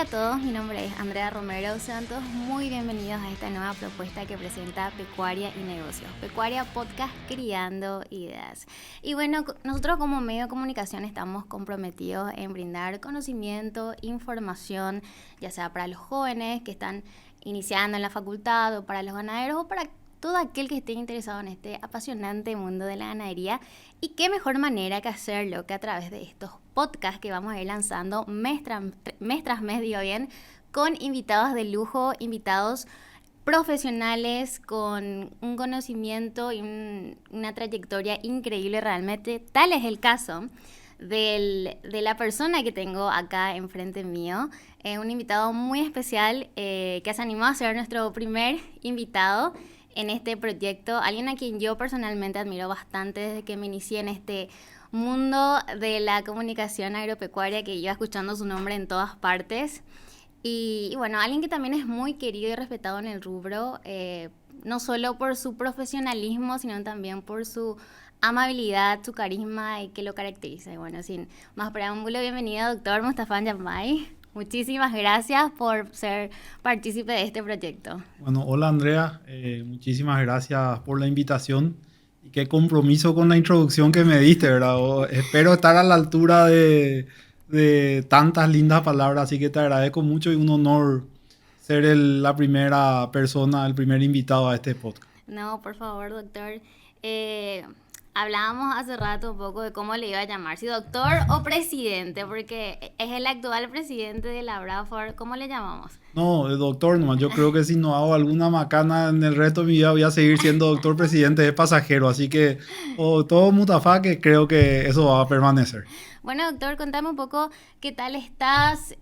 Hola a todos, mi nombre es Andrea Romero. Sean todos muy bienvenidos a esta nueva propuesta que presenta Pecuaria y Negocios. Pecuaria Podcast Criando Ideas. Y bueno, nosotros como medio de comunicación estamos comprometidos en brindar conocimiento, información, ya sea para los jóvenes que están iniciando en la facultad o para los ganaderos o para todo aquel que esté interesado en este apasionante mundo de la ganadería. Y qué mejor manera que hacerlo que a través de estos podcasts que vamos a ir lanzando mes tras mes, digo bien, con invitados de lujo, invitados profesionales con un conocimiento y una trayectoria increíble realmente. Tal es el caso de la persona que tengo acá enfrente mío, un invitado muy especial que se animó a ser nuestro primer invitado en este proyecto, alguien a quien yo personalmente admiro bastante desde que me inicié en este mundo de la comunicación agropecuaria, que iba escuchando su nombre en todas partes. Y bueno, alguien que también es muy querido y respetado en el rubro, no solo por su profesionalismo, sino también por su amabilidad, su carisma y que lo caracteriza. Y bueno, sin más preámbulo, bienvenido, doctor Mustafa Yamay. Muchísimas gracias por ser partícipe de este proyecto. Bueno, hola Andrea, muchísimas gracias por la invitación y qué compromiso con la introducción que me diste, ¿verdad? Espero estar a la altura de tantas lindas palabras, así que te agradezco mucho y un honor ser la primera persona, el primer invitado a este podcast. No, por favor, doctor. Eh, Hablábamos hace rato un poco de cómo le iba a llamar, si doctor o presidente, porque es el actual presidente de la Bradford. ¿Cómo le llamamos? No, doctor nomás, yo creo que si no hago alguna macana en el resto de mi vida voy a seguir siendo doctor presidente de pasajero, así que todo Mustafa, que creo que eso va a permanecer. Bueno, doctor, contame un poco qué tal estás.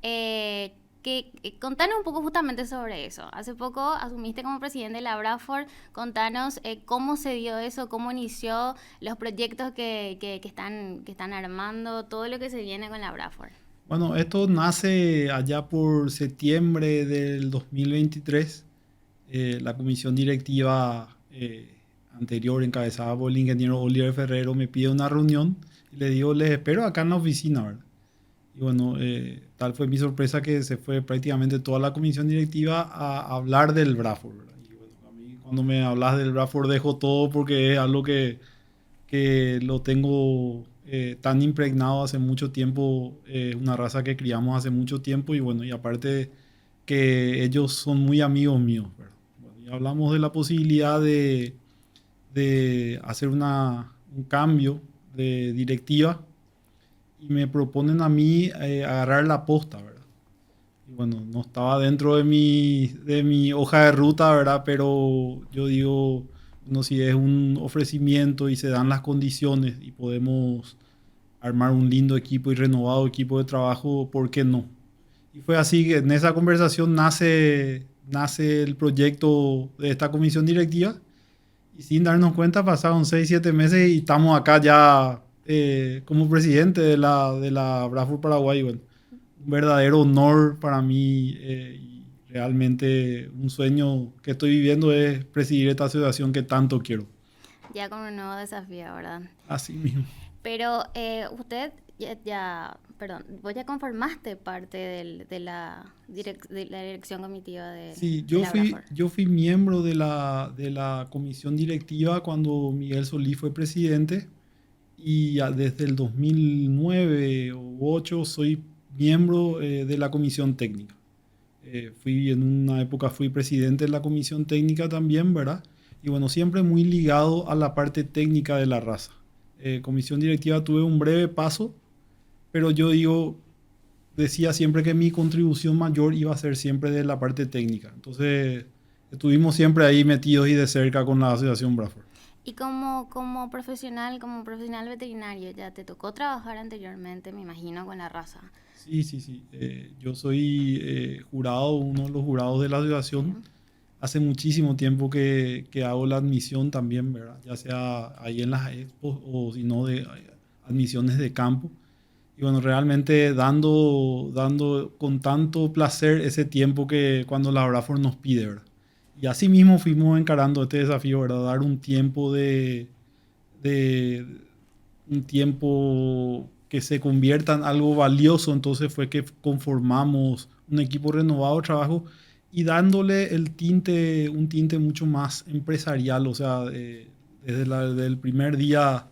Contanos un poco justamente sobre eso. Hace poco asumiste como presidente de la Bradford. Contanos cómo se dio eso, cómo inició los proyectos que están armando, todo lo que se viene con la Bradford. Bueno, esto nace allá por septiembre del 2023. La comisión directiva anterior, encabezada por el ingeniero Oliver Ferrero, me pide una reunión y le digo, les espero acá en la oficina, ¿verdad? Y bueno, tal fue mi sorpresa que se fue prácticamente toda la comisión directiva a hablar del Bradford, ¿verdad? Y bueno, a mí cuando me hablas del Bradford dejo todo porque es algo que lo tengo tan impregnado hace mucho tiempo, una raza que criamos hace mucho tiempo y bueno, y aparte que ellos son muy amigos míos, ¿verdad? Bueno, y hablamos de la posibilidad de hacer un cambio de directiva y me proponen a mí agarrar la posta, ¿verdad? Y bueno, no estaba dentro de mi hoja de ruta, ¿verdad? Pero yo digo, no, si es un ofrecimiento y se dan las condiciones y podemos armar un lindo equipo y renovado equipo de trabajo, ¿por qué no? Y fue así que en esa conversación nace el proyecto de esta comisión directiva y sin darnos cuenta pasaron 6 7 meses y estamos acá ya como presidente de la Brafur Paraguay. Bueno, un verdadero honor para mí y realmente un sueño que estoy viviendo es presidir esta asociación que tanto quiero. Ya con un nuevo desafío, ¿verdad? Así mismo. Pero usted perdón, vos ya conformaste parte de la dirección comitiva Sí, de yo la fui, Bradford. yo fui miembro de la comisión directiva cuando Miguel Solís fue presidente y desde el 2009 o 2008 soy miembro de la comisión técnica. En una época fui presidente de la comisión técnica también, ¿verdad? Y bueno, siempre muy ligado a la parte técnica de la raza. Comisión directiva tuve un breve paso, pero yo decía siempre que mi contribución mayor iba a ser siempre de la parte técnica. Entonces, estuvimos siempre ahí metidos y de cerca con la Asociación Bradford. Y como profesional veterinario, ya te tocó trabajar anteriormente, me imagino, con la raza. Sí, sí, sí. Yo soy jurado, uno de los jurados de la Sí. asociación. Hace muchísimo tiempo que hago la admisión también, ¿verdad? Ya sea ahí en las expos o si no de admisiones de campo. Y bueno, realmente dando con tanto placer ese tiempo que cuando la Braford nos pide, ¿verdad? Y así mismo fuimos encarando este desafío, ¿verdad? Dar un tiempo que se convierta en algo valioso. Entonces fue que conformamos un equipo renovado de trabajo y dándole un tinte mucho más empresarial. O sea, desde el primer día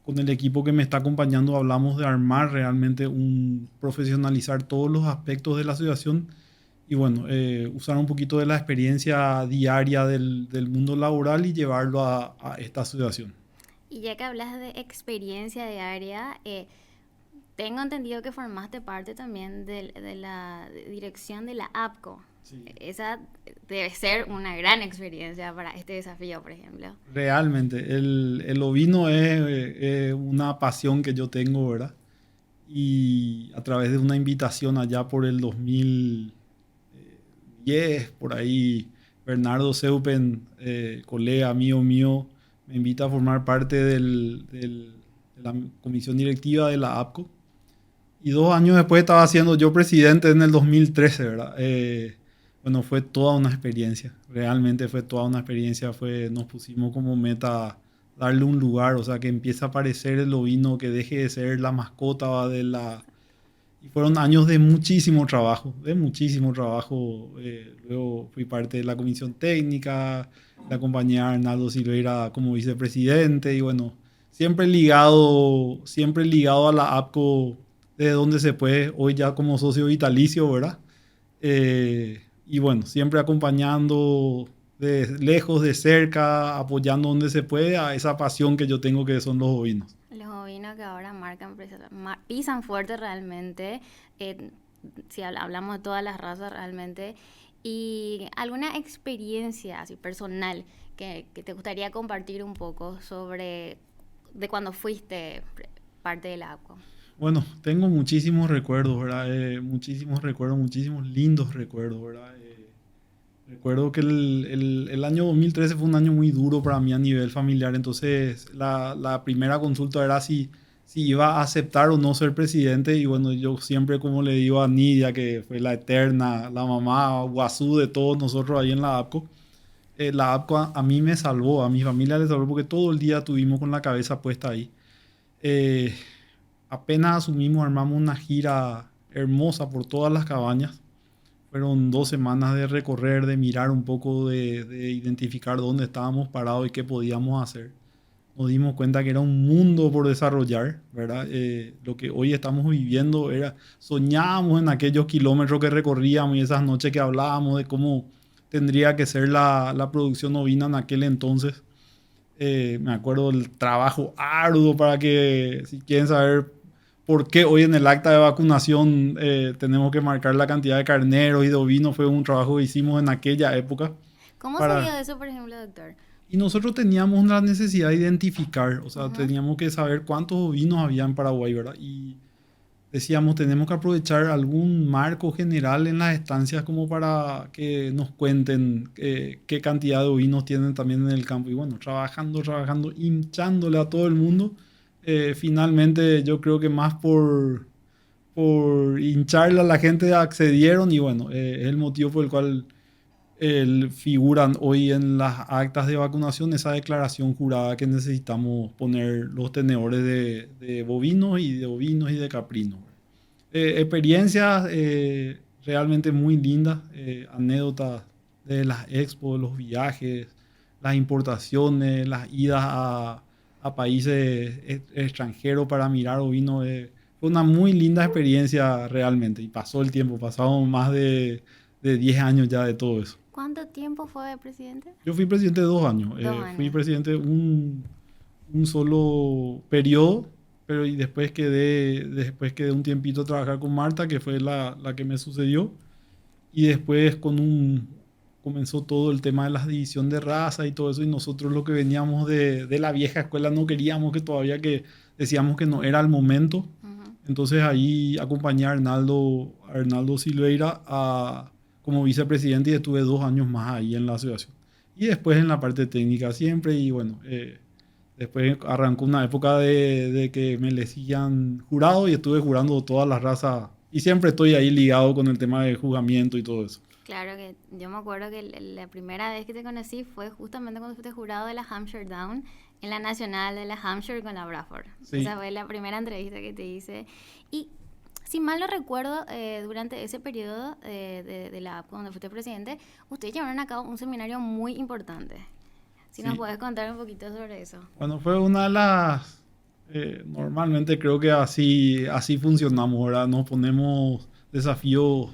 con el equipo que me está acompañando hablamos de armar realmente profesionalizar todos los aspectos de la asociación y bueno, usar un poquito de la experiencia diaria del mundo laboral y llevarlo a esta asociación. Y ya que hablas de experiencia diaria, tengo entendido que formaste parte también de la dirección de la APCO. Sí. Esa debe ser una gran experiencia para este desafío, por ejemplo. Realmente, el ovino es una pasión que yo tengo, ¿verdad? Y a través de una invitación allá por el 2010, por ahí, Bernardo Seupen, colega amigo mío, me invita a formar parte de la comisión directiva de la APCO. Y 2 años después estaba siendo yo presidente en el 2013, ¿verdad? Bueno, fue toda una experiencia, realmente fue toda una experiencia. Nos pusimos como meta darle un lugar, o sea, que empiece a aparecer el ovino, que deje de ser la mascota de la... Y fueron años de muchísimo trabajo, de muchísimo trabajo. Luego fui parte de la comisión técnica, la acompañé a Arnaldo Silveira como vicepresidente y bueno, siempre ligado a la APCO desde donde se puede, hoy ya como socio vitalicio, ¿verdad? Y bueno, siempre acompañando de lejos, de cerca, apoyando donde se puede a esa pasión que yo tengo que son los ovinos. Los ovinos que ahora pisan fuerte realmente, si hablamos de todas las razas realmente. ¿Y alguna experiencia así personal que te gustaría compartir un poco sobre de cuando fuiste parte de la APCO? Bueno, tengo muchísimos recuerdos, ¿verdad? Muchísimos recuerdos, muchísimos lindos recuerdos, ¿verdad? Recuerdo que el año 2013 fue un año muy duro para mí a nivel familiar, entonces la primera consulta era si iba a aceptar o no ser presidente y bueno, yo siempre como le digo a Nidia, que fue la eterna, la mamá guazú de todos nosotros ahí en la APCO a mí me salvó, a mi familia le salvó porque todo el día estuvimos con la cabeza puesta ahí. Eh, Apenas asumimos, armamos una gira hermosa por todas las cabañas. Fueron 2 semanas de recorrer, de mirar un poco, de identificar dónde estábamos parados y qué podíamos hacer. Nos dimos cuenta que era un mundo por desarrollar, ¿verdad? Lo que hoy estamos viviendo soñábamos en aquellos kilómetros que recorríamos y esas noches que hablábamos de cómo tendría que ser la producción ovina en aquel entonces. Me acuerdo del trabajo arduo para que, si quieren saber por qué hoy en el acta de vacunación tenemos que marcar la cantidad de carneros y de ovinos, fue un trabajo que hicimos en aquella época. ¿Cómo se dio eso, por ejemplo, doctor? Y nosotros teníamos una necesidad de identificar, o sea, teníamos que saber cuántos ovinos había en Paraguay, ¿verdad? Y decíamos, tenemos que aprovechar algún marco general en las estancias como para que nos cuenten qué cantidad de ovinos tienen también en el campo. Y bueno, trabajando, hinchándole a todo el mundo. Finalmente yo creo que más por hincharle a la gente accedieron y bueno, es el motivo por el cual figuran hoy en las actas de vacunación esa declaración jurada que necesitamos poner los tenedores de bovinos y de ovinos y de caprinos. Experiencias realmente muy lindas, anécdotas de las expos, los viajes, las importaciones, las idas a países extranjeros para mirar ovinos. Fue una muy linda experiencia realmente y pasó el tiempo, pasamos más de 10 años ya de todo eso. ¿Cuánto tiempo fue de presidente? Yo fui presidente 2 años. Fui presidente un solo periodo, pero y después quedé un tiempito a trabajar con Marta, que fue la que me sucedió. Y después comenzó todo el tema de la división de raza y todo eso. Y nosotros lo que veníamos de la vieja escuela no queríamos que decíamos que no era el momento. Entonces ahí acompañé a Arnaldo Silveira como vicepresidente y estuve 2 años más ahí en la asociación. Y después en la parte técnica siempre y bueno, después arrancó una época de que me elegían jurado y estuve jurando todas las razas y siempre estoy ahí ligado con el tema de juzgamiento y todo eso. Claro que yo me acuerdo que la primera vez que te conocí fue justamente cuando fuiste jurado de la Hampshire Down En la nacional de la Hampshire con la Bradford. Sí. Esa fue la primera entrevista que te hice. Y si mal no recuerdo, durante ese periodo cuando fuiste presidente, ustedes llevaron a cabo un seminario muy importante. Si nos Sí. puedes contar un poquito sobre eso. Bueno, fue una de las... normalmente creo que así funcionamos, ¿verdad? Nos ponemos desafíos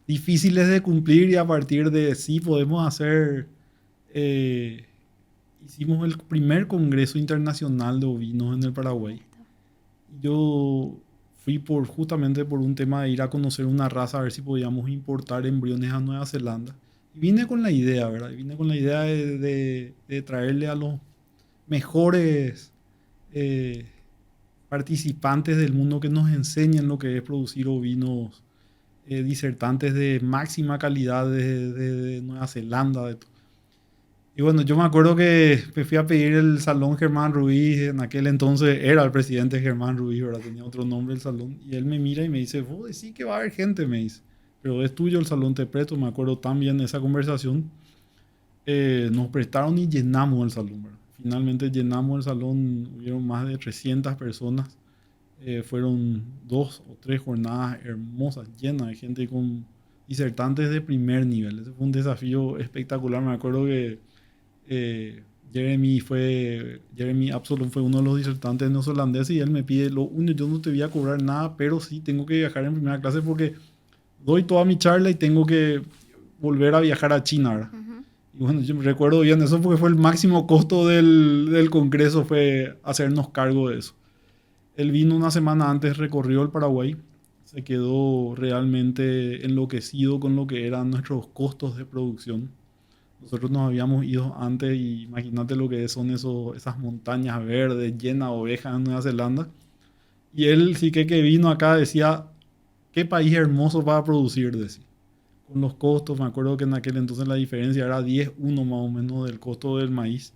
difíciles de cumplir y a partir de sí podemos hacer... hicimos el primer Congreso Internacional de Ovinos en el Paraguay. Yo fui justamente por un tema de ir a conocer una raza, a ver si podíamos importar embriones a Nueva Zelanda. Y vine con la idea, ¿verdad? Y vine con la idea de traerle a los mejores participantes del mundo que nos enseñen lo que es producir ovinos disertantes de máxima calidad de Nueva Zelanda. Y bueno, yo me acuerdo que me fui a pedir el Salón Germán Ruiz, en aquel entonces era el presidente Germán Ruiz, ¿verdad? Tenía otro nombre el salón, y él me mira y me dice, vos decís que va a haber gente, me dice, pero es tuyo el salón, te presto. Me acuerdo tan bien de esa conversación. Nos prestaron y llenamos el salón, ¿verdad? Finalmente llenamos el salón, hubieron más de 300 personas. Fueron 2 o 3 jornadas hermosas, llenas de gente con disertantes de primer nivel. Ese fue un desafío espectacular. Me acuerdo que Jeremy Absalom fue uno de los disertantes neozelandeses y él me pide, yo no te voy a cobrar nada, pero sí tengo que viajar en primera clase porque doy toda mi charla y tengo que volver a viajar a China, ¿verdad? Ujú. Y bueno, yo me recuerdo bien eso porque fue el máximo costo del congreso, fue hacernos cargo de eso. Él vino una semana antes, recorrió el Paraguay, se quedó realmente enloquecido con lo que eran nuestros costos de producción. Nosotros nos habíamos ido antes y imagínate lo que son esas montañas verdes llenas de ovejas en Nueva Zelanda. Y él sí que vino acá decía, qué país hermoso para producir, decía. Con los costos, me acuerdo que en aquel entonces la diferencia era 10-1 más o menos del costo del maíz.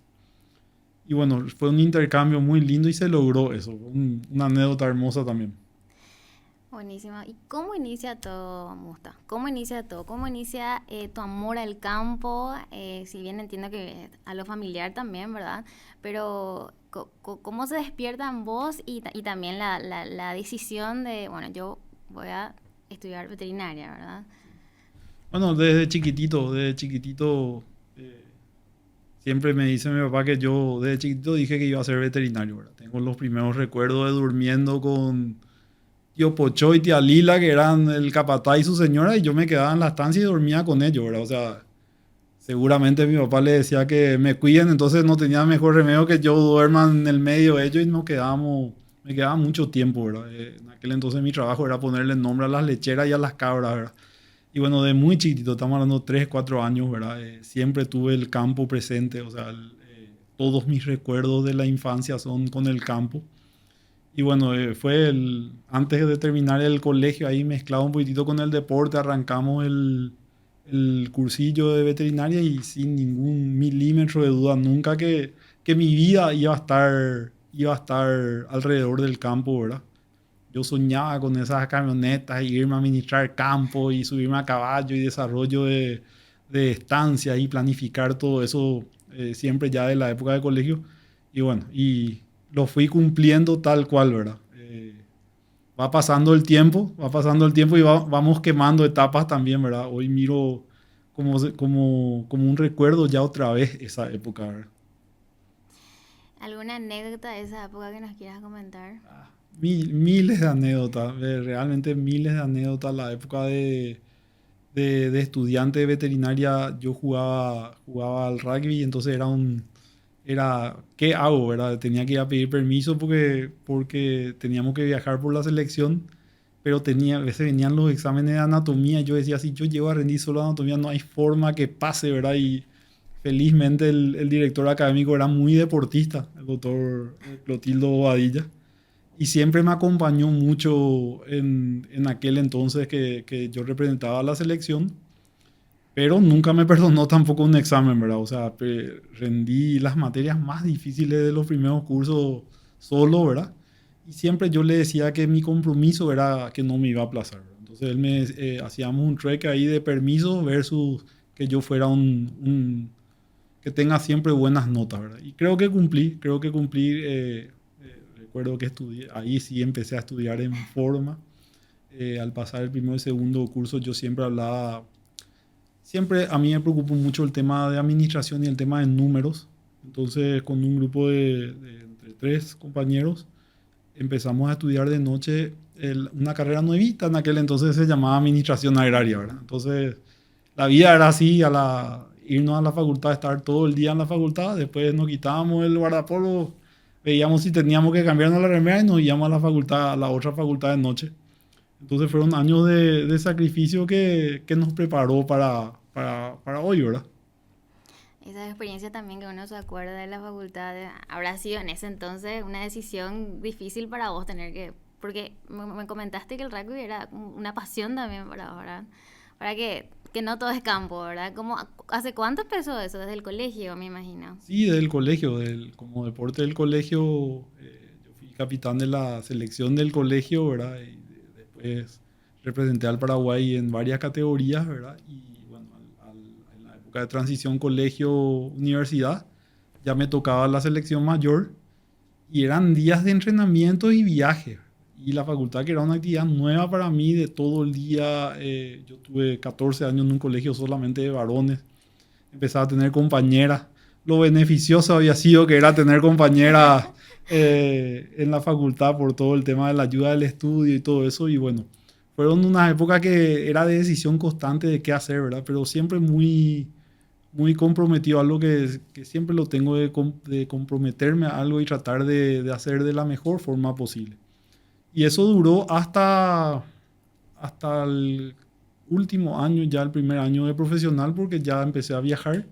Y bueno, fue un intercambio muy lindo y se logró eso. Una anécdota hermosa también. Buenísimo. ¿Y cómo inicia todo, Musta? ¿Cómo inicia todo? ¿Cómo inicia tu amor al campo? Si bien entiendo que a lo familiar también, ¿verdad? Pero ¿cómo se despierta en vos y también la decisión de, bueno, yo voy a estudiar veterinaria, ¿verdad? Bueno, desde chiquitito, siempre me dice mi papá que yo desde chiquitito dije que iba a ser veterinario, ¿verdad? Tengo los primeros recuerdos de durmiendo con tío Pocho y tía Lila, que eran el capataz y su señora, y yo me quedaba en la estancia y dormía con ellos, ¿verdad? O sea, seguramente mi papá le decía que me cuiden, entonces no tenía mejor remedio que yo duerma en el medio de ellos y me quedaba mucho tiempo, ¿verdad? En aquel entonces mi trabajo era ponerle nombre a las lecheras y a las cabras, ¿verdad? Y bueno, de muy chiquitito, estamos hablando de 3, 4 años, ¿verdad? Siempre tuve el campo presente, o sea, todos mis recuerdos de la infancia son con el campo. Y bueno, antes de terminar el colegio, ahí mezclado un poquitito con el deporte, arrancamos el cursillo de veterinaria y sin ningún milímetro de duda nunca que mi vida iba a estar alrededor del campo, ¿verdad? Yo soñaba con esas camionetas y irme a administrar campo y subirme a caballo y desarrollo de estancias y planificar todo eso siempre ya de la época de colegio. Y bueno, y lo fui cumpliendo tal cual, ¿verdad? Va pasando el tiempo y vamos quemando etapas también, ¿verdad? Hoy miro como un recuerdo ya otra vez esa época, ¿verdad? ¿Alguna anécdota de esa época que nos quieras comentar? Miles de anécdotas, realmente miles de anécdotas. La época de estudiante de veterinaria, yo jugaba al rugby, entonces ¿qué hago, verdad? Tenía que ir a pedir permiso porque teníamos que viajar por la selección, pero a veces venían los exámenes de anatomía y yo decía, si yo llego a rendir solo anatomía, no hay forma que pase, ¿verdad? Y felizmente el director académico era muy deportista, el doctor Clotildo Bobadilla. Y siempre me acompañó mucho en aquel entonces que yo representaba a la selección, pero nunca me perdonó tampoco un examen, ¿verdad? O sea, rendí las materias más difíciles de los primeros cursos solo, ¿verdad? Y siempre yo le decía que mi compromiso era que no me iba a aplazar, ¿verdad? Entonces hacíamos un trueque ahí de permiso versus que yo fuera que tenga siempre buenas notas, ¿verdad? Y creo que cumplí. Recuerdo que estudié, ahí sí empecé a estudiar en forma. Al pasar el primero y segundo curso yo siempre hablaba, siempre a mí me preocupó mucho el tema de administración y el tema de números. Entonces con un grupo de entre 3 compañeros empezamos a estudiar de noche una carrera nuevita, en aquel entonces se llamaba Administración Agraria, ¿verdad? Entonces la vida era así, irnos a la facultad, estar todo el día en la facultad, después nos quitábamos el guardapolvo, veíamos si teníamos que cambiarnos la remera y nos íbamos a la facultad, a la otra facultad de noche. Entonces fueron años de sacrificio que nos preparó para hoy, ¿verdad? Esa experiencia también que uno se acuerda de la facultad, habrá sido en ese entonces una decisión difícil para vos tener que, porque me comentaste que el rugby era una pasión también para vos, ¿verdad? Para que no todo es campo, ¿verdad? ¿Hace cuánto empezó eso? Desde el colegio, me imagino. Sí, del colegio, como deporte del colegio, yo fui capitán de la selección del colegio, ¿verdad? Y después representé al Paraguay en varias categorías, ¿verdad? Y bueno, en la época de transición colegio-universidad, ya me tocaba la selección mayor y eran días de entrenamiento y viaje. Y la facultad, que era una actividad nueva para mí de todo el día, yo tuve 14 años en un colegio solamente de varones, empezaba a tener compañeras. Lo beneficioso había sido que era tener compañeras en la facultad por todo el tema de la ayuda del estudio y todo eso. Y bueno, fueron unas épocas que era de decisión constante de qué hacer, ¿verdad? Pero siempre muy, muy comprometido, algo que siempre lo tengo de comprometerme a algo y tratar de hacer de la mejor forma posible. Y eso duró hasta el último año, ya el primer año de profesional, porque ya empecé a viajar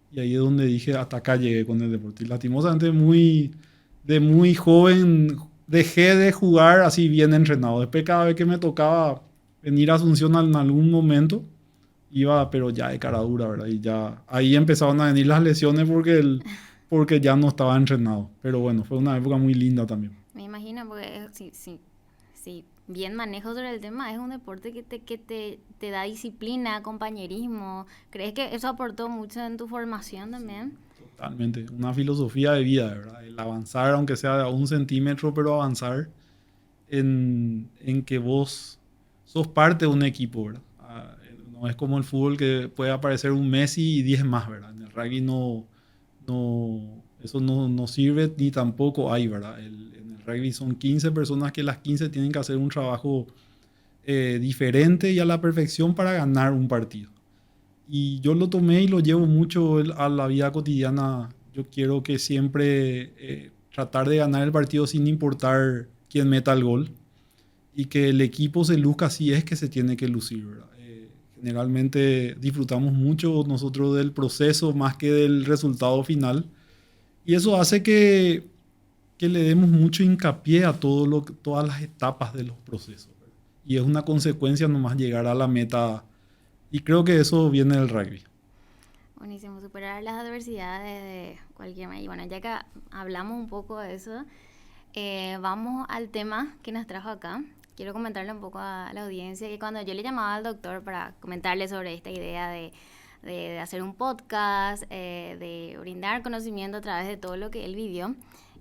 y ahí es donde dije, hasta acá llegué con el deporte. Y lastimosamente de muy joven dejé de jugar así bien entrenado. Después cada vez que me tocaba venir a Asunción en algún momento, iba, pero ya de cara dura, ¿verdad? Y ya ahí empezaron a venir las lesiones porque ya no estaba entrenado. Pero bueno, fue una época muy linda también. Me imagino, porque si bien manejo sobre el tema, es un deporte que te da disciplina, compañerismo. ¿Crees que eso aportó mucho en tu formación también? Totalmente, una filosofía de vida, ¿verdad? El avanzar, aunque sea de 1 centímetro, pero avanzar en que vos sos parte de un equipo, ¿verdad? No es como el fútbol que puede aparecer un Messi y 10 más, ¿verdad? En el rugby eso no sirve ni tampoco hay, ¿verdad? En el rugby son 15 personas que las 15 tienen que hacer un trabajo diferente y a la perfección para ganar un partido. Y yo lo tomé y lo llevo mucho a la vida cotidiana. Yo quiero que siempre tratar de ganar el partido sin importar quién meta el gol y que el equipo se luzca así es que se tiene que lucir, ¿verdad? Generalmente disfrutamos mucho nosotros del proceso más que del resultado final y eso hace que le demos mucho hincapié a todas las etapas de los procesos, ¿verdad? Y es una consecuencia nomás llegar a la meta y creo que eso viene del rugby. Buenísimo, superar las adversidades de cualquier manera. Y bueno, ya que hablamos un poco de eso, vamos al tema que nos trajo acá. Quiero comentarle un poco a la audiencia que cuando yo le llamaba al doctor para comentarle sobre esta idea de hacer un podcast, de brindar conocimiento a través de todo lo que él vivió,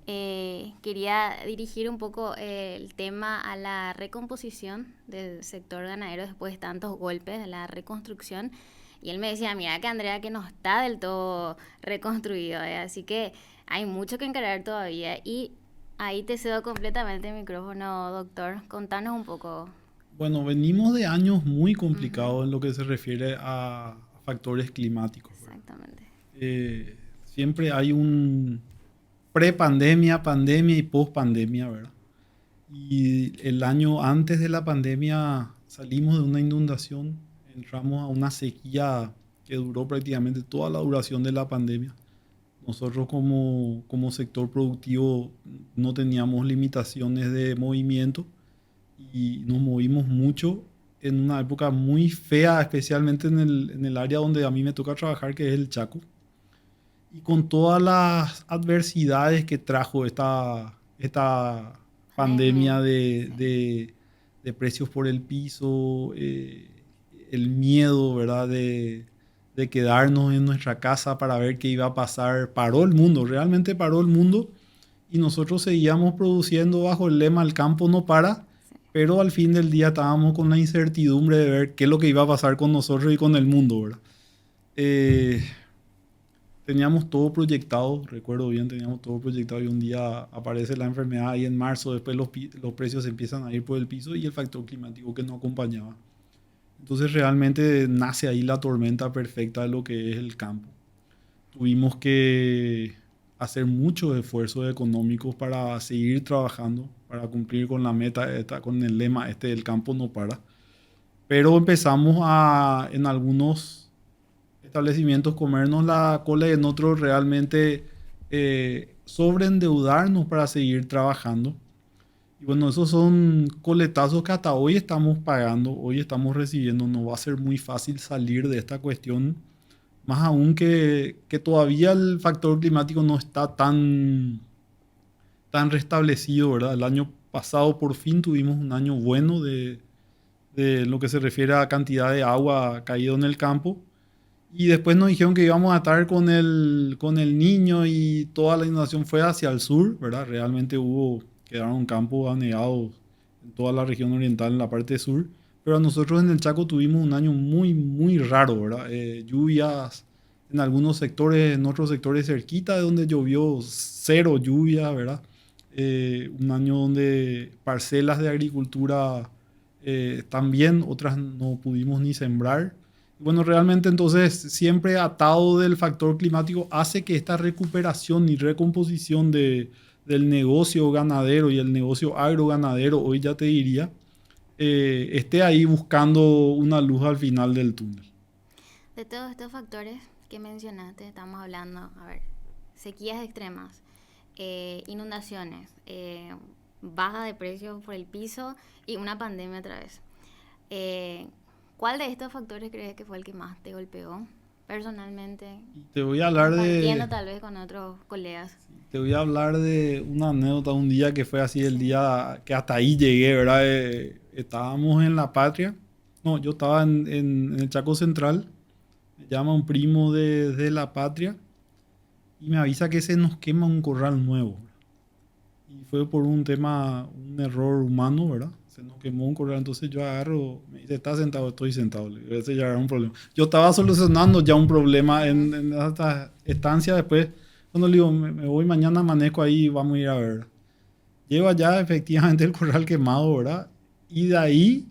quería dirigir un poco el tema a la recomposición del sector ganadero después de tantos golpes, de la reconstrucción. Y él me decía, mira que Andrea, que no está del todo reconstruido, así que hay mucho que encarar todavía. Y ahí te cedo completamente el micrófono, doctor. Contanos un poco. Bueno, venimos de años muy complicados Ujú. en lo que se refiere a factores climáticos, ¿verdad? Exactamente. Siempre hay un pre-pandemia, pandemia y post-pandemia, ¿verdad? Y el año antes de la pandemia salimos de una inundación, entramos a una sequía que duró prácticamente toda la duración de la pandemia. Nosotros como sector productivo no teníamos limitaciones de movimiento y nos movimos mucho en una época muy fea, especialmente en el área donde a mí me toca trabajar, que es el Chaco. Y con todas las adversidades que trajo esta Pandemia. pandemia Sí. de precios por el piso, el miedo, ¿verdad? De de quedarnos en nuestra casa para ver qué iba a pasar. Paró el mundo, realmente paró el mundo y nosotros seguíamos produciendo bajo el lema "el campo no para", pero al fin del día estábamos con la incertidumbre de ver qué es lo que iba a pasar con nosotros y con el mundo, ¿verdad? Eh, Teníamos todo proyectado, recuerdo bien, teníamos todo proyectado y un día aparece la enfermedad y en marzo después los precios empiezan a ir por el piso y el factor climático que nos acompañaba. Entonces realmente nace ahí la tormenta perfecta de lo que es el campo. Tuvimos que hacer muchos esfuerzos económicos para seguir trabajando, para cumplir con la meta, con el lema este "el campo no para". Pero empezamos en algunos establecimientos comernos la cola y en otros realmente sobreendeudarnos para seguir trabajando. Y bueno, esos son coletazos que hasta hoy estamos pagando, hoy estamos recibiendo. No va a ser muy fácil salir de esta cuestión, más aún que todavía el factor climático no está tan restablecido, ¿verdad? El año pasado por fin tuvimos un año bueno de lo que se refiere a cantidad de agua caído en el campo. Y después nos dijeron que íbamos a estar con el niño y toda la inundación fue hacia el sur, ¿verdad? Realmente quedaron campos anegados en toda la región oriental, en la parte sur. Pero nosotros en el Chaco tuvimos un año muy, muy raro, ¿verdad? Lluvias en algunos sectores, en otros sectores cerquita de donde llovió cero lluvia, ¿verdad? Un año donde parcelas de agricultura también, otras no pudimos ni sembrar. Bueno, realmente entonces siempre atado del factor climático hace que esta recuperación y recomposición del negocio ganadero y el negocio agroganadero, hoy ya te diría, esté ahí buscando una luz al final del túnel. De todos estos factores que mencionaste, estamos hablando, a ver, sequías extremas, inundaciones, baja de precios por el piso y una pandemia otra vez. ¿Cuál de estos factores crees que fue el que más te golpeó personalmente? Te voy a hablar compartiendo tal vez con otros colegas. Te voy a hablar de una anécdota un día que fue así el día que hasta ahí llegué, ¿verdad? Estábamos en La Patria. No, yo estaba en el Chaco Central. Me llama un primo de La Patria y me avisa que se nos quema un corral nuevo. Y fue por un error humano, ¿verdad? Se nos quemó un corral, entonces yo agarro, me dice, ¿estás sentado? Estoy sentado. Le digo, ese ya era un problema. Yo estaba solucionando ya un problema en esta estancia. Después, cuando le digo, me voy mañana, amanezco ahí, vamos a ir a ver. Llego allá, efectivamente, el corral quemado, ¿verdad? Y de ahí,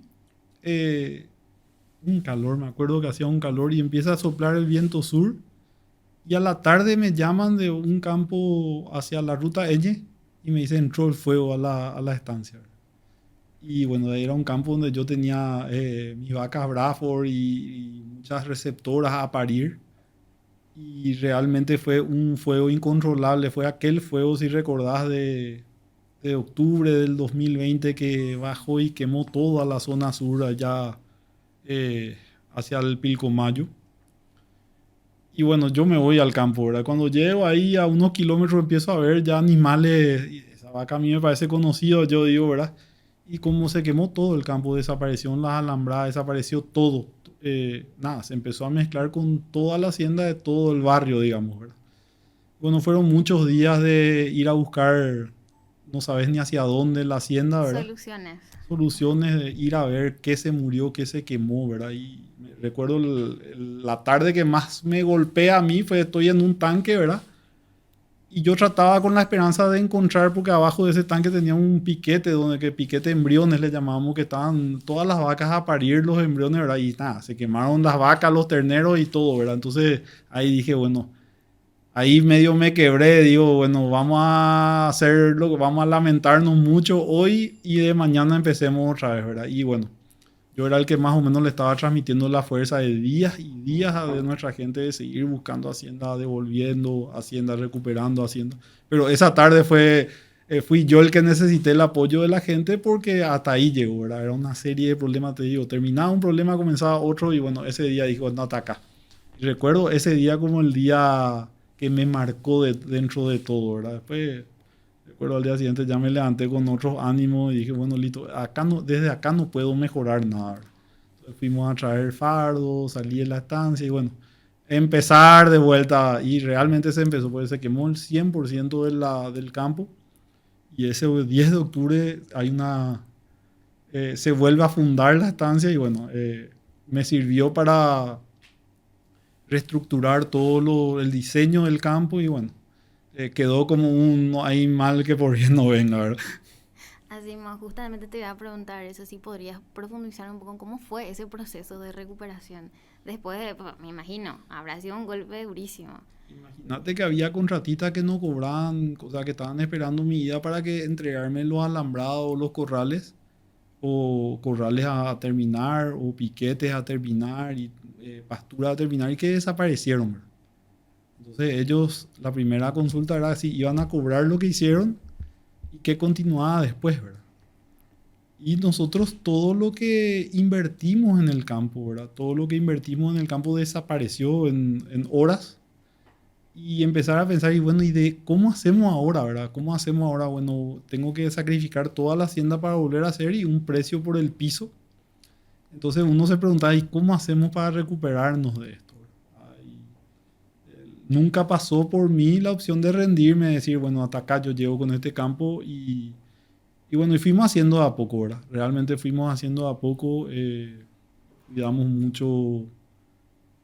un calor, me acuerdo que hacía un calor y empieza a soplar el viento sur. Y a la tarde me llaman de un campo hacia la ruta L y me dicen, entró el fuego a la estancia. Y bueno, de ahí era un campo donde yo tenía mis vacas Braford y muchas receptoras a parir. Y realmente fue un fuego incontrolable. Fue aquel fuego, si recordás, de octubre del 2020 que bajó y quemó toda la zona sur allá hacia el Pilcomayo. Y bueno, yo me voy al campo, ¿verdad? Cuando llego ahí a unos kilómetros empiezo a ver ya animales. Y esa vaca a mí me parece conocida, yo digo, ¿verdad? Y como se quemó todo el campo, desaparecieron las alambradas, desapareció todo. Nada, se empezó a mezclar con toda la hacienda de todo el barrio, digamos, ¿verdad? Bueno, fueron muchos días de ir a buscar, no sabes ni hacia dónde la hacienda, ¿verdad? Soluciones de ir a ver qué se murió, qué se quemó, ¿verdad? Y recuerdo la tarde que más me golpea a mí fue estoy en un tanque, ¿verdad? Y yo trataba con la esperanza de encontrar, porque abajo de ese tanque tenía un piquete, piquete embriones le llamábamos, que estaban todas las vacas a parir los embriones, ¿verdad? Y nada, se quemaron las vacas, los terneros y todo, ¿verdad? Entonces ahí dije, bueno, ahí medio me quebré, digo, bueno, vamos a hacerlo, vamos a lamentarnos mucho hoy y de mañana empecemos otra vez, ¿verdad? Y bueno, yo era el que más o menos le estaba transmitiendo la fuerza de días y días de nuestra gente de seguir buscando hacienda, devolviendo hacienda, recuperando hacienda. Pero esa tarde fui yo el que necesité el apoyo de la gente porque hasta ahí llegó, ¿verdad? Era una serie de problemas, te digo, terminaba un problema, comenzaba otro y bueno, ese día dijo, no, hasta acá. Y recuerdo ese día como el día que me marcó dentro de todo, ¿verdad? Después, recuerdo al día siguiente ya me levanté con otros ánimos y dije, bueno, listo, desde acá no puedo mejorar nada, ¿verdad? Entonces fuimos a traer fardos, salí de la estancia y bueno, empezar de vuelta y realmente se empezó, porque se quemó el 100% del campo y ese 10 de octubre se vuelve a fundar la estancia y bueno, me sirvió para reestructurar el diseño del campo y bueno, quedó como no hay mal que por bien no venga, ¿verdad? Así más, justamente te iba a preguntar eso, si podrías profundizar un poco en cómo fue ese proceso de recuperación. Después de, pues, me imagino, habrá sido un golpe durísimo. Imagínate que había contratistas que no cobraban, o sea, que estaban esperando mi ida para que entregarme los alambrados, los corrales, o corrales a terminar, o piquetes a terminar, y pastura a terminar, y que desaparecieron, ¿verdad? Entonces ellos, la primera consulta era si iban a cobrar lo que hicieron y qué continuaba después, ¿verdad? Y nosotros todo lo que invertimos en el campo, ¿verdad? Todo lo que invertimos en el campo desapareció en horas y empezar a pensar, y bueno, ¿y de cómo hacemos ahora, verdad? ¿Cómo hacemos ahora? Bueno, tengo que sacrificar toda la hacienda para volver a hacer y un precio por el piso. Entonces uno se preguntaba, ¿y cómo hacemos para recuperarnos de esto? Ay, nunca pasó por mí la opción de rendirme, decir, bueno, hasta acá yo llego con este campo y bueno, y fuimos haciendo de a poco, ¿verdad? Realmente fuimos haciendo de a poco, cuidamos mucho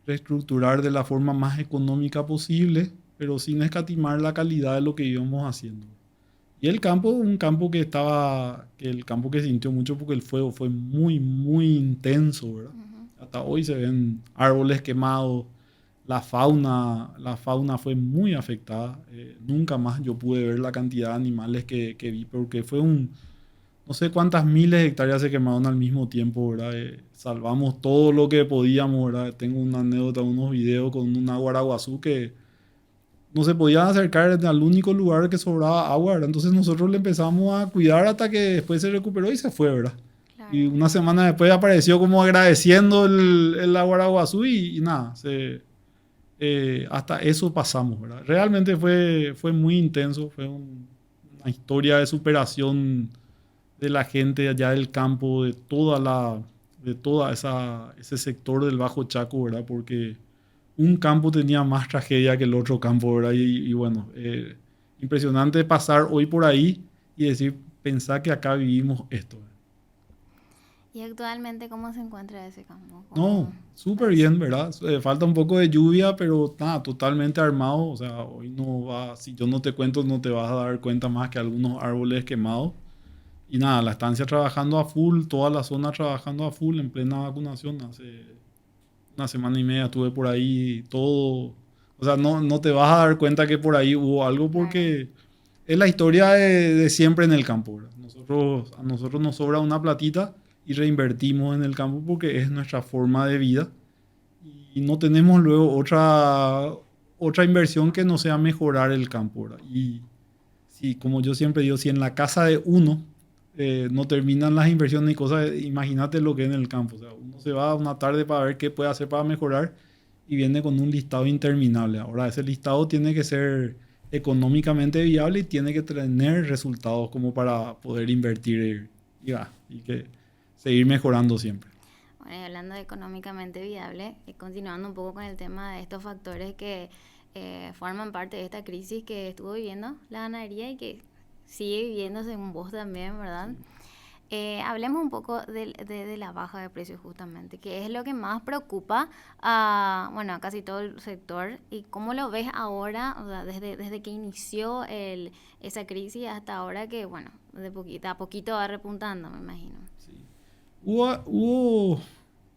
reestructurar de la forma más económica posible, pero sin escatimar la calidad de lo que íbamos haciendo. Y el campo, un campo que el campo que sintió mucho porque el fuego fue muy, muy intenso, ¿verdad? Ujú. Hasta hoy se ven árboles quemados, la fauna fue muy afectada. Nunca más yo pude ver la cantidad de animales que vi, porque fue no sé cuántas miles de hectáreas se quemaron al mismo tiempo, ¿verdad? Salvamos todo lo que podíamos, ¿verdad? Tengo una anécdota, unos videos con una guaraguazú que no se podía acercar al único lugar que sobraba agua, ¿verdad? Entonces nosotros le empezamos a cuidar hasta que después se recuperó y se fue, ¿verdad? Y Claro. una semana después apareció como agradeciendo el guaraguazú y nada, hasta eso pasamos, ¿verdad? Realmente fue muy intenso, fue una historia de superación de la gente allá del campo, ese sector del Bajo Chaco, ¿verdad? Porque un campo tenía más tragedia que el otro campo, ¿verdad? Y bueno, impresionante pasar hoy por ahí y decir, pensar que acá vivimos esto. ¿Y actualmente cómo se encuentra ese campo? No, ¿Cómo súper ves? bien, ¿verdad? Falta un poco de lluvia, pero nada, totalmente armado. O sea, hoy no va, si yo no te cuento, no te vas a dar cuenta más que algunos árboles quemados. Y nada, la estancia trabajando a full, toda la zona trabajando a full en plena vacunación. Hace una semana y media estuve por ahí todo. O sea, no te vas a dar cuenta que por ahí hubo algo Claro. porque es la historia de siempre en el campo, ¿verdad? A nosotros nos sobra una platita y reinvertimos en el campo porque es nuestra forma de vida y no tenemos luego otra inversión que no sea mejorar el campo, ¿verdad? Y sí, como yo siempre digo, si en la casa de uno no terminan las inversiones y cosas, imagínate lo que es en el campo. O sea, uno se va una tarde para ver qué puede hacer para mejorar y viene con un listado interminable. Ahora, ese listado tiene que ser económicamente viable y tiene que tener resultados como para poder invertir y que seguir mejorando siempre. Bueno, y hablando de económicamente viable, continuando un poco con el tema de estos factores que forman parte de esta crisis que estuvo viviendo la ganadería y que sigue viviendo según vos también, ¿verdad? Sí. Hablemos un poco de la baja de precios justamente, que es lo que más preocupa a, bueno, a casi todo el sector. ¿Y cómo lo ves ahora, o sea, desde que inició esa crisis hasta ahora que, bueno, de poquito a poquito va repuntando, me imagino? Sí. Hubo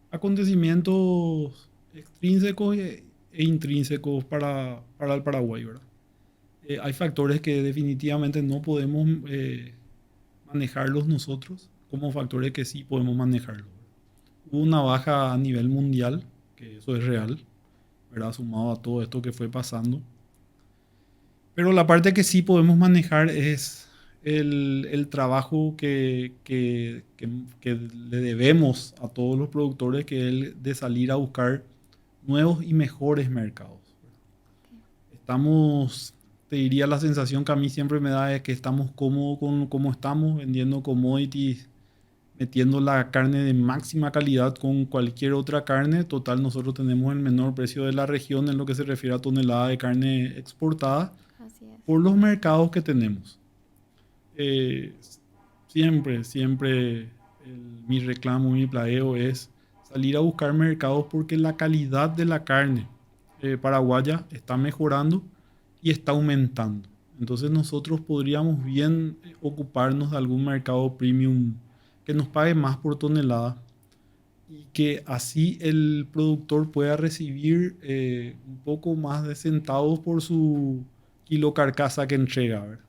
acontecimientos extrínsecos e intrínsecos para el Paraguay, ¿verdad? Hay factores que definitivamente no podemos manejarlos nosotros, como factores que sí podemos manejarlos. Hubo una baja a nivel mundial, que eso es real, ¿verdad? Sumado a todo esto que fue pasando. Pero la parte que sí podemos manejar es el trabajo que le debemos a todos los productores, que es el de salir a buscar nuevos y mejores mercados. Estamos, te diría la sensación que a mí siempre me da es que estamos cómodos con cómo estamos vendiendo commodities metiendo la carne de máxima calidad con cualquier otra carne. Total, nosotros tenemos el menor precio de la región en lo que se refiere a tonelada de carne exportada Así es. por los mercados que tenemos. Eh, siempre mi reclamo, mi pladeo es salir a buscar mercados porque la calidad de la carne paraguaya está mejorando y está aumentando. Entonces nosotros podríamos bien ocuparnos de algún mercado premium que nos pague más por tonelada y que así el productor pueda recibir un poco más de centavos por su kilo carcasa que entrega, ¿verdad?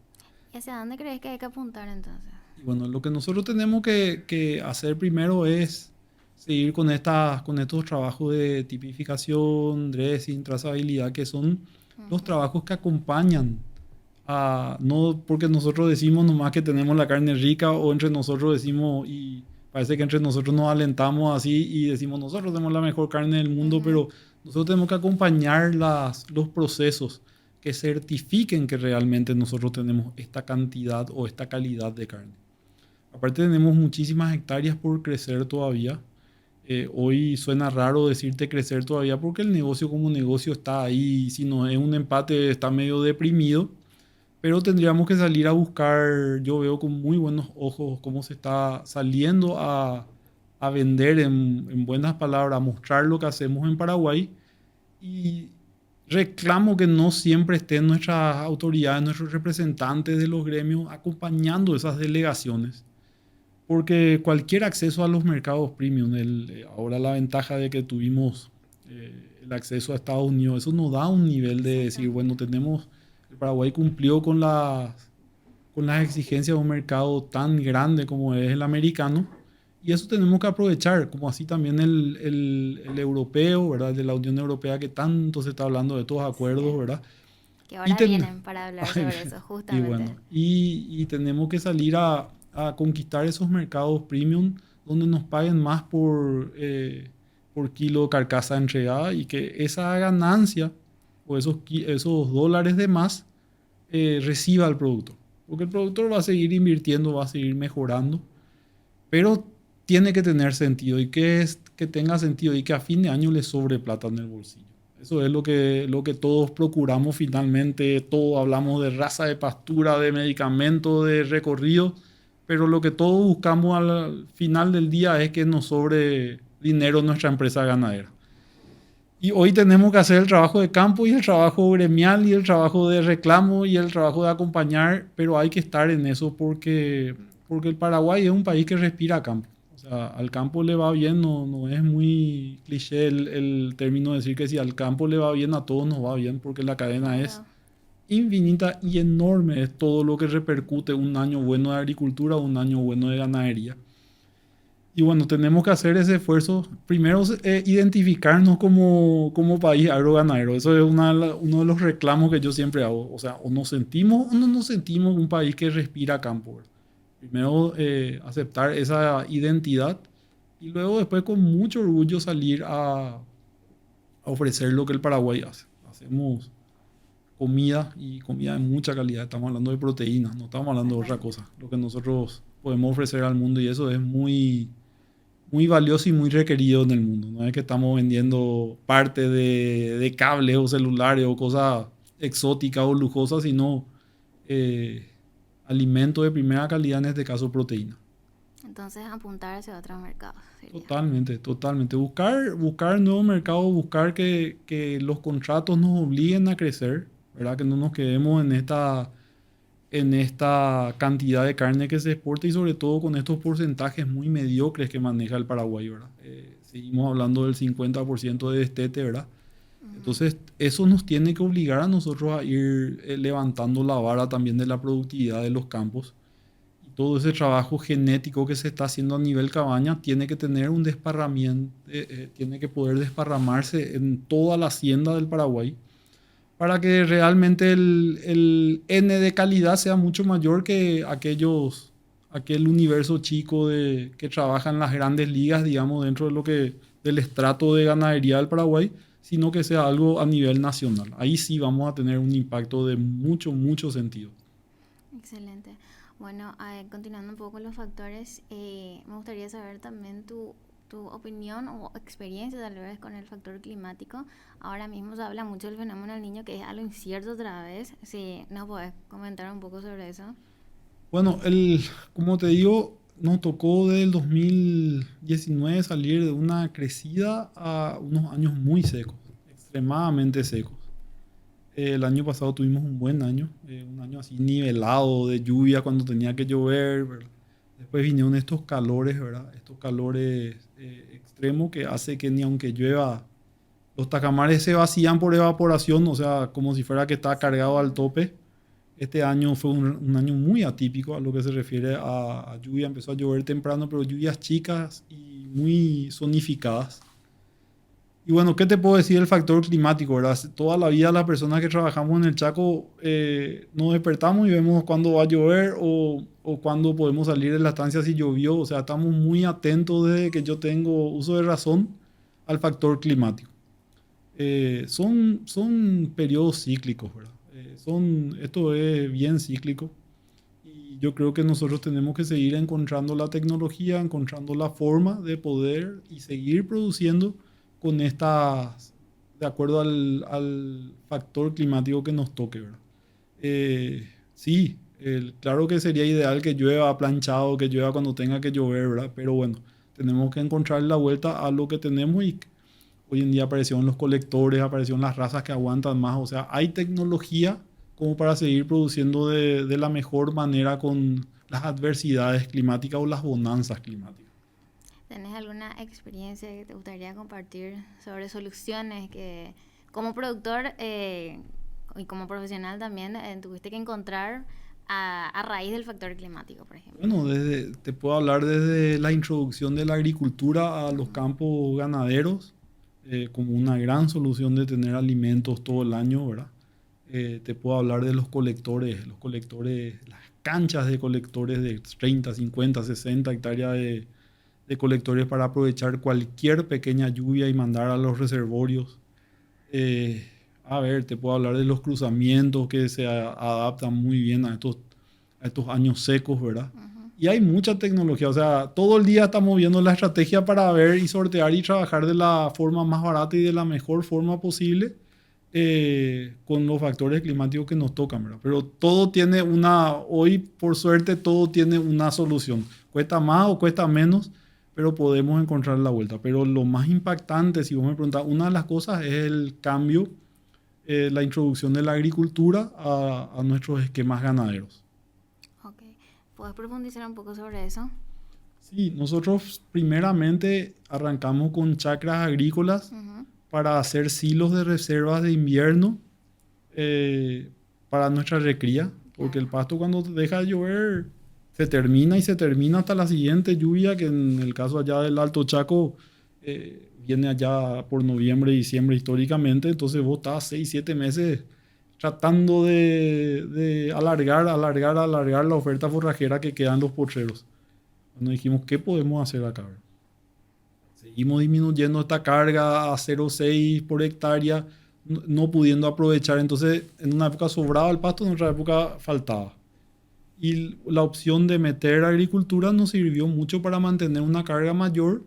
¿Y hacia dónde crees que hay que apuntar entonces? Y bueno, lo que nosotros tenemos que hacer primero es seguir con estos trabajos de tipificación, dressing, trazabilidad, que son los Ujú. trabajos que acompañan no porque nosotros decimos nomás que tenemos la carne rica o entre nosotros decimos, y parece que entre nosotros nos alentamos así y decimos nosotros tenemos la mejor carne del mundo, Ujú. pero nosotros tenemos que acompañar los procesos que certifiquen que realmente nosotros tenemos esta cantidad o esta calidad de carne. Aparte tenemos muchísimas hectáreas por crecer todavía. Hoy suena raro decirte crecer todavía porque el negocio como negocio está ahí. Si no es un empate, está medio deprimido. Pero tendríamos que salir a buscar, yo veo con muy buenos ojos cómo se está saliendo a vender en buenas palabras, a mostrar lo que hacemos en Paraguay. Y reclamo que no siempre estén nuestras autoridades, nuestros representantes de los gremios acompañando esas delegaciones. Porque cualquier acceso a los mercados premium, ahora la ventaja de que tuvimos el acceso a Estados Unidos, eso nos da un nivel de decir, Exactamente. bueno, el Paraguay cumplió con las exigencias de un mercado tan grande como es el americano, y eso tenemos que aprovechar, como así también el europeo, ¿verdad? De la Unión Europea que tanto se está hablando de estos Sí. acuerdos, ¿verdad? Que Y, ahora ten- vienen para hablar sobre eso, y justamente. bueno, y tenemos que salir a conquistar esos mercados premium donde nos paguen más por kilo de carcasa entregada y que esa ganancia o esos dólares de más reciba el productor. Porque el productor va a seguir invirtiendo, va a seguir mejorando, pero tiene que tener sentido y que tenga sentido y que a fin de año le sobre plata en el bolsillo. Eso es lo que todos procuramos finalmente. Todos hablamos de raza, de pastura, de medicamento, de recorrido, pero lo que todos buscamos al final del día es que nos sobre dinero en nuestra empresa ganadera. Y hoy tenemos que hacer el trabajo de campo y el trabajo gremial y el trabajo de reclamo y el trabajo de acompañar, pero hay que estar en eso porque el Paraguay es un país que respira campo. O sea, al campo le va bien, no es muy cliché el término de decir que si al campo le va bien, a todos nos va bien, porque la cadena es Claro. infinita y enorme, es todo lo que repercute un año bueno de agricultura, un año bueno de ganadería. Y bueno, tenemos que hacer ese esfuerzo. Primero, identificarnos como país agroganadero. Eso es uno de los reclamos que yo siempre hago. O sea, o nos sentimos o no nos sentimos un país que respira campo, ¿verdad? Primero, aceptar esa identidad y luego después con mucho orgullo salir a ofrecer lo que el Paraguay hace. Hacemos comida y comida de mucha calidad. Estamos hablando de proteínas, no estamos hablando de otra Exactamente. cosa. Lo que nosotros podemos ofrecer al mundo y eso es muy valioso y muy requerido en el mundo. No es que estamos vendiendo parte de cables o celulares o cosas exóticas o lujosas, sino eh, alimentos de primera calidad, en este caso proteína. Entonces apuntar hacia otros mercados sería. Totalmente, totalmente. Buscar nuevos mercados, buscar que los contratos nos obliguen a crecer, ¿verdad? Que no nos quedemos en esta cantidad de carne que se exporta y sobre todo con estos porcentajes muy mediocres que maneja el Paraguay, ¿verdad? Seguimos hablando del 50% de destete, ¿verdad? Ujú. Entonces, eso nos tiene que obligar a nosotros a ir levantando la vara también de la productividad de los campos. Y todo ese trabajo genético que se está haciendo a nivel cabaña tiene que tener un desparramiento, tiene que poder desparramarse en toda la hacienda del Paraguay para que realmente el N de calidad sea mucho mayor que aquel universo chico que trabaja en las grandes ligas, digamos, dentro de del estrato de ganadería del Paraguay, sino que sea algo a nivel nacional. Ahí sí vamos a tener un impacto de mucho sentido. Excelente. Bueno, continuando un poco con los factores, me gustaría saber también tu opinión o experiencia tal vez con el factor climático. Ahora mismo se habla mucho del fenómeno del niño, que es algo incierto otra vez. Si nos podés comentar un poco sobre eso. Bueno, como te digo, nos tocó desde el 2019 salir de una crecida a unos años muy secos, extremadamente secos. El año pasado tuvimos un buen año, un año así nivelado de lluvia cuando tenía que llover, ¿verdad? Después vinieron estos calores, ¿verdad? Estos calores extremos que hace que ni aunque llueva, los tajamares se vacían por evaporación, o sea, como si fuera que está cargado al tope. Este año fue un año muy atípico a lo que se refiere a lluvia. Empezó a llover temprano, pero lluvias chicas y muy zonificadas. Y bueno, ¿qué te puedo decir del factor climático, verdad? Toda la vida las personas que trabajamos en el Chaco nos despertamos y vemos cuándo va a llover o cuándo podemos salir de la estancia si llovió. O sea, estamos muy atentos desde que yo tengo uso de razón al factor climático. Son periodos cíclicos, ¿verdad? Esto es bien cíclico y yo creo que nosotros tenemos que seguir encontrando la tecnología, encontrando la forma de poder y seguir produciendo con estas, de acuerdo al factor climático que nos toque, ¿verdad? Sí, claro que sería ideal que llueva planchado, que llueva cuando tenga que llover, ¿verdad? Pero bueno, tenemos que encontrar la vuelta a lo que tenemos y hoy en día aparecieron los colectores, aparecieron las razas que aguantan más. O sea, hay tecnología como para seguir produciendo de la mejor manera con las adversidades climáticas o las bonanzas climáticas. ¿Tenés alguna experiencia que te gustaría compartir sobre soluciones que como productor y como profesional también tuviste que encontrar a raíz del factor climático, por ejemplo? Bueno, te puedo hablar desde la introducción de la agricultura a los campos ganaderos, como una gran solución de tener alimentos todo el año, ¿verdad? Te puedo hablar de los colectores, las canchas de colectores de 30, 50, 60 hectáreas de colectores para aprovechar cualquier pequeña lluvia y mandar a los reservorios. Eh, a ver, te puedo hablar de los cruzamientos que se adaptan muy bien a estos años secos, ¿verdad? Uh-huh. Y hay mucha tecnología, o sea, todo el día estamos viendo la estrategia para ver y sortear y trabajar de la forma más barata y de la mejor forma posible con los factores climáticos que nos tocan, ¿verdad? Pero todo tiene hoy por suerte todo tiene una solución. Cuesta más o cuesta menos, pero podemos encontrar la vuelta. Pero lo más impactante, si vos me preguntás, una de las cosas es el cambio, la introducción de la agricultura a nuestros esquemas ganaderos. Ok. ¿Puedes profundizar un poco sobre eso? Sí, nosotros primeramente arrancamos con chacras agrícolas Uh-huh. para hacer silos de reservas de invierno para nuestra recría, porque el Claro. pasto cuando deja de llover se termina y se termina hasta la siguiente lluvia, que en el caso allá del Alto Chaco viene allá por noviembre, diciembre históricamente, entonces vos estás 6, 7 meses tratando de alargar la oferta forrajera que quedan los potreros. Cuando dijimos, ¿qué podemos hacer acá? Seguimos disminuyendo esta carga a 0,6 por hectárea, no pudiendo aprovechar. Entonces, en una época sobraba el pasto, en otra época faltaba. Y la opción de meter agricultura nos sirvió mucho para mantener una carga mayor.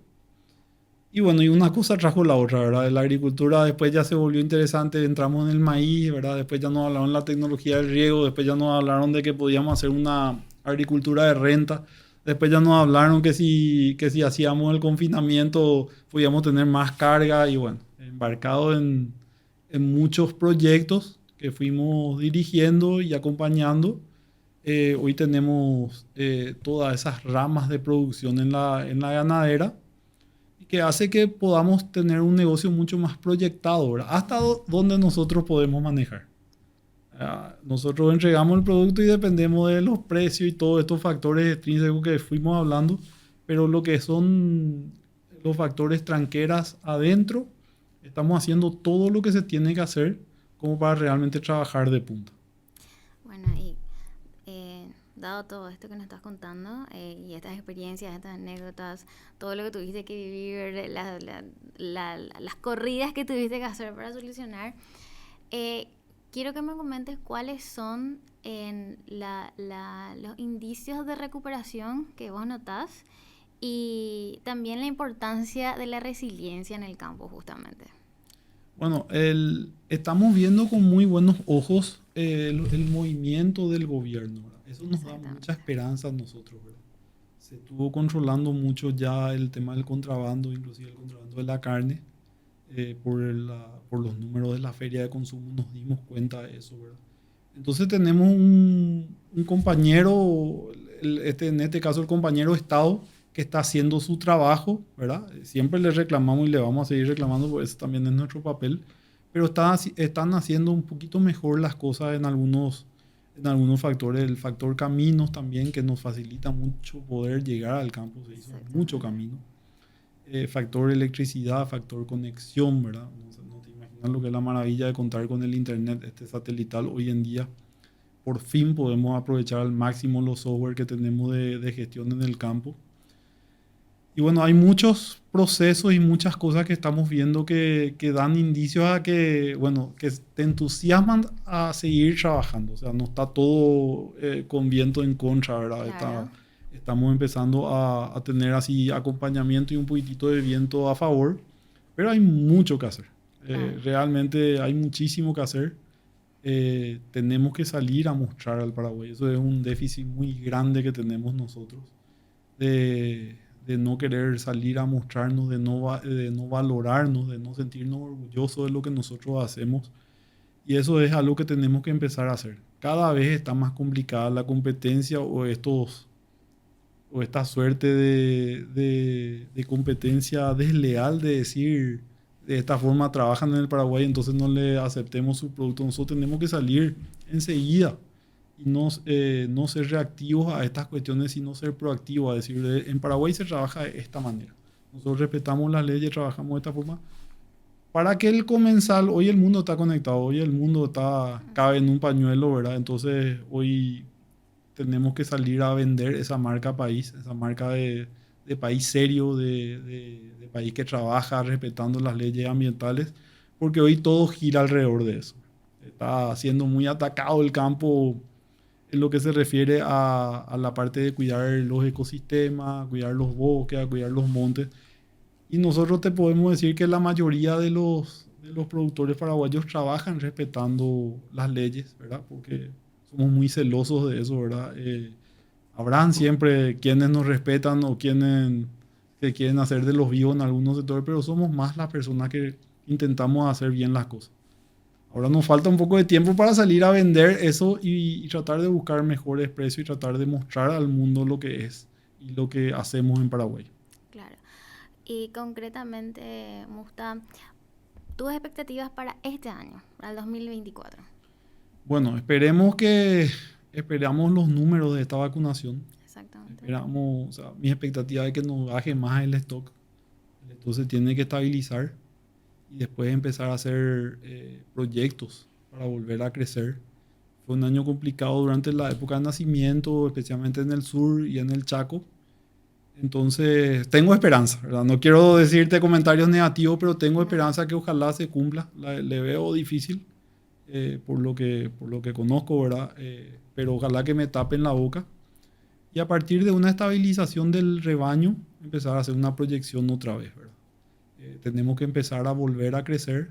Y bueno, y una cosa trajo la otra, ¿verdad? La agricultura después ya se volvió interesante, entramos en el maíz, ¿verdad? Después ya nos hablaron de la tecnología del riego, después ya nos hablaron de que podíamos hacer una agricultura de renta, después ya nos hablaron que si hacíamos el confinamiento podíamos tener más carga y bueno, embarcado en muchos proyectos que fuimos dirigiendo y acompañando. Hoy tenemos todas esas ramas de producción en la ganadera que hace que podamos tener un negocio mucho más proyectado, ¿verdad? Hasta donde nosotros podemos manejar. Nosotros entregamos el producto y dependemos de los precios y todos estos factores extrínsecos que fuimos hablando, pero lo que son los factores tranqueras adentro, estamos haciendo todo lo que se tiene que hacer como para realmente trabajar de punta. Bueno, y dado todo esto que nos estás contando y estas experiencias, estas anécdotas, todo lo que tuviste que vivir, las corridas que tuviste que hacer para solucionar, quiero que me comentes cuáles son los indicios de recuperación que vos notás y también la importancia de la resiliencia en el campo justamente. Bueno, estamos viendo con muy buenos ojos el movimiento del gobierno, ¿verdad? Eso nos da mucha esperanza a nosotros, ¿verdad? Se estuvo controlando mucho ya el tema del contrabando, inclusive el contrabando de la carne. Por los números de la feria de consumo nos dimos cuenta de eso, ¿verdad? Entonces tenemos un compañero, en este caso el compañero Estado, que está haciendo su trabajo, ¿verdad? Siempre le reclamamos y le vamos a seguir reclamando, porque eso también es nuestro papel, pero están haciendo un poquito mejor las cosas en algunos factores. El factor caminos también, que nos facilita mucho poder llegar al campo, se hizo mucho camino. Factor electricidad, factor conexión, ¿verdad? No te imaginas lo que es la maravilla de contar con el internet satelital hoy en día. Por fin podemos aprovechar al máximo los software que tenemos de gestión en el campo. Y bueno, hay muchos procesos y muchas cosas que estamos viendo que dan indicios a que, bueno, que te entusiasman a seguir trabajando. O sea, no está todo con viento en contra, ¿verdad? Claro. Estamos empezando a tener así acompañamiento y un poquitito de viento a favor, pero hay mucho que hacer. Realmente hay muchísimo que hacer. Tenemos que salir a mostrar al Paraguay. Eso es un déficit muy grande que tenemos nosotros, de no querer salir a mostrarnos, de no valorarnos, de no sentirnos orgullosos de lo que nosotros hacemos. Y eso es algo que tenemos que empezar a hacer. Cada vez está más complicada la competencia o esta suerte de competencia desleal, de decir, de esta forma trabajan en el Paraguay, entonces no le aceptemos su producto. Nosotros tenemos que salir enseguida y no ser reactivos a estas cuestiones, sino ser proactivos, a decir, en Paraguay se trabaja de esta manera. Nosotros respetamos las leyes, trabajamos de esta forma. Para que el comensal, hoy el mundo está conectado, hoy el mundo cabe en un pañuelo, ¿verdad? Entonces hoy tenemos que salir a vender esa marca país, esa marca de país serio, de país que trabaja respetando las leyes ambientales, porque hoy todo gira alrededor de eso. Está siendo muy atacado el campo en lo que se refiere a la parte de cuidar los ecosistemas, cuidar los bosques, cuidar los montes. Y nosotros te podemos decir que la mayoría de los productores paraguayos trabajan respetando las leyes, ¿verdad? Porque somos muy celosos de eso, ¿verdad? Habrán siempre quienes nos respetan o quienes que quieren hacer de los vivos en algunos sectores, pero somos más las personas que intentamos hacer bien las cosas. Ahora nos falta un poco de tiempo para salir a vender eso y tratar de buscar mejores precios y tratar de mostrar al mundo lo que es y lo que hacemos en Paraguay. Claro. Y concretamente, Musta, tus expectativas para este año, para el 2024. Bueno, esperamos los números de esta vacunación. Exactamente. Esperamos, o sea, mi expectativa es que nos baje más el stock. El stock se tiene que estabilizar y después empezar a hacer proyectos para volver a crecer. Fue un año complicado durante la época de nacimiento, especialmente en el sur y en el Chaco. Entonces, tengo esperanza, ¿verdad? No quiero decirte comentarios negativos, pero tengo esperanza que ojalá se cumpla. Le veo difícil por lo que conozco, ¿verdad? Pero ojalá que me tapen la boca. Y a partir de una estabilización del rebaño, empezar a hacer una proyección otra vez, ¿verdad? Tenemos que empezar a volver a crecer.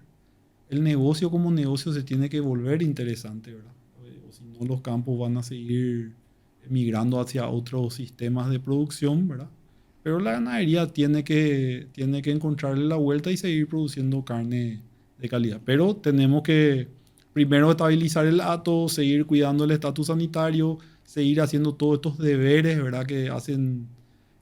El negocio como negocio se tiene que volver interesante, ¿verdad? O si no, los campos van a seguir migrando hacia otros sistemas de producción, ¿verdad? Pero la ganadería tiene que encontrarle la vuelta y seguir produciendo carne de calidad. Pero tenemos que primero estabilizar el hato, seguir cuidando el estatus sanitario, seguir haciendo todos estos deberes, ¿verdad? Que hacen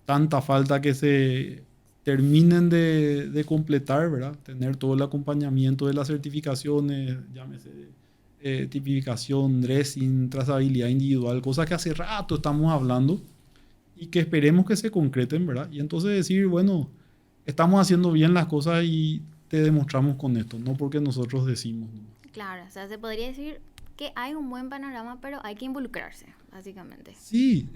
tanta falta que se terminen de completar, ¿verdad? Tener todo el acompañamiento de las certificaciones, llámese tipificación, dressing, trazabilidad individual, cosas que hace rato estamos hablando y que esperemos que se concreten, ¿verdad? Y entonces decir, bueno, estamos haciendo bien las cosas y te demostramos con esto, no porque nosotros decimos, ¿no? Claro, o sea, se podría decir que hay un buen panorama, pero hay que involucrarse, básicamente. Sí,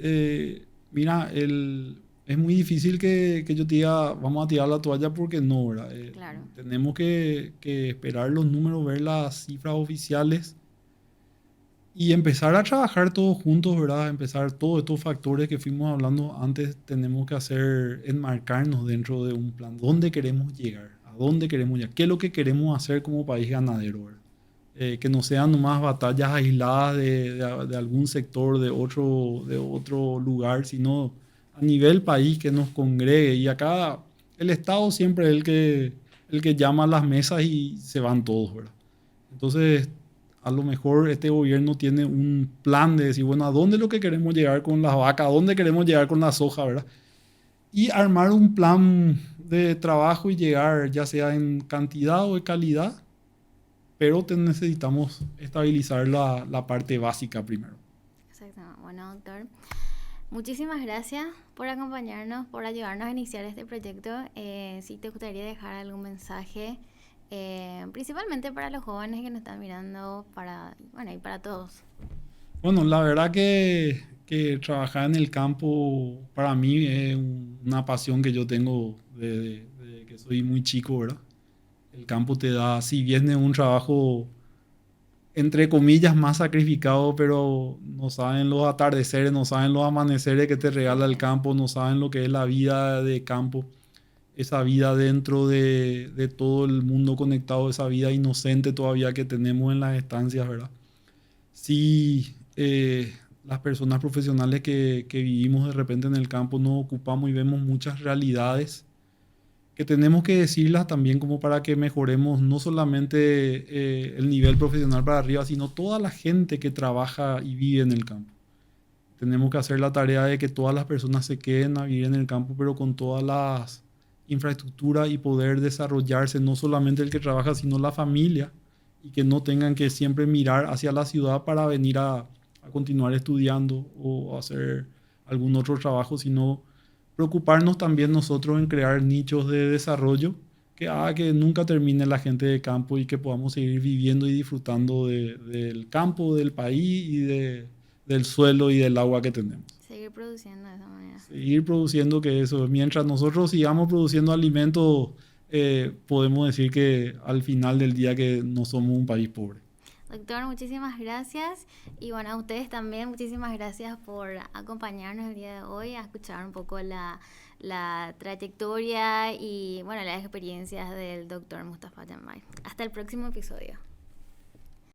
mira, es muy difícil que yo te diga, vamos a tirar la toalla porque no, ¿verdad? Claro. Tenemos que esperar los números, ver las cifras oficiales Y empezar a trabajar todos juntos, ¿verdad? Empezar todos estos factores que fuimos hablando antes, tenemos que hacer, enmarcarnos dentro de un plan. ¿Dónde queremos llegar? ¿A dónde queremos llegar? ¿Qué es lo que queremos hacer como país ganadero, ¿verdad? Que no sean nomás batallas aisladas de algún sector, de otro lugar, sino a nivel país que nos congregue. Y acá el Estado siempre es el que llama a las mesas y se van todos, ¿verdad? Entonces, a lo mejor este gobierno tiene un plan de decir, bueno, ¿a dónde es lo que queremos llegar con las vacas? ¿A dónde queremos llegar con la soja, verdad? Y armar un plan de trabajo y llegar, ya sea en cantidad o en calidad, pero necesitamos estabilizar la parte básica primero. Exacto. Bueno, doctor, muchísimas gracias por acompañarnos, por ayudarnos a iniciar este proyecto. Si te gustaría dejar algún mensaje, principalmente para los jóvenes que nos están mirando, y para todos. Bueno, la verdad que trabajar en el campo para mí es una pasión que yo tengo desde que soy muy chico, ¿verdad? El campo te da, si bien es un trabajo entre comillas más sacrificado, pero no saben los atardeceres, no saben los amaneceres que te regala el campo, no saben lo que es la vida de campo, esa vida dentro de todo el mundo conectado, esa vida inocente todavía que tenemos en las estancias, ¿verdad? Sí, las personas profesionales que vivimos de repente en el campo nos ocupamos y vemos muchas realidades que tenemos que decirlas también como para que mejoremos no solamente el nivel profesional para arriba, sino toda la gente que trabaja y vive en el campo. Tenemos que hacer la tarea de que todas las personas se queden a vivir en el campo, pero con todas las infraestructuras y poder desarrollarse, no solamente el que trabaja, sino la familia, y que no tengan que siempre mirar hacia la ciudad para venir a continuar estudiando o hacer algún otro trabajo, sino preocuparnos también nosotros en crear nichos de desarrollo que haga que nunca termine la gente de campo y que podamos seguir viviendo y disfrutando del campo, del país y del suelo y del agua que tenemos. Seguir produciendo de esa manera. Seguir produciendo que eso, mientras nosotros sigamos produciendo alimentos, podemos decir que al final del día que no somos un país pobre. Doctor, muchísimas gracias. Y bueno, a ustedes también muchísimas gracias por acompañarnos el día de hoy, a escuchar un poco la trayectoria y bueno, las experiencias del doctor Mustafa Yambay. Hasta el próximo episodio.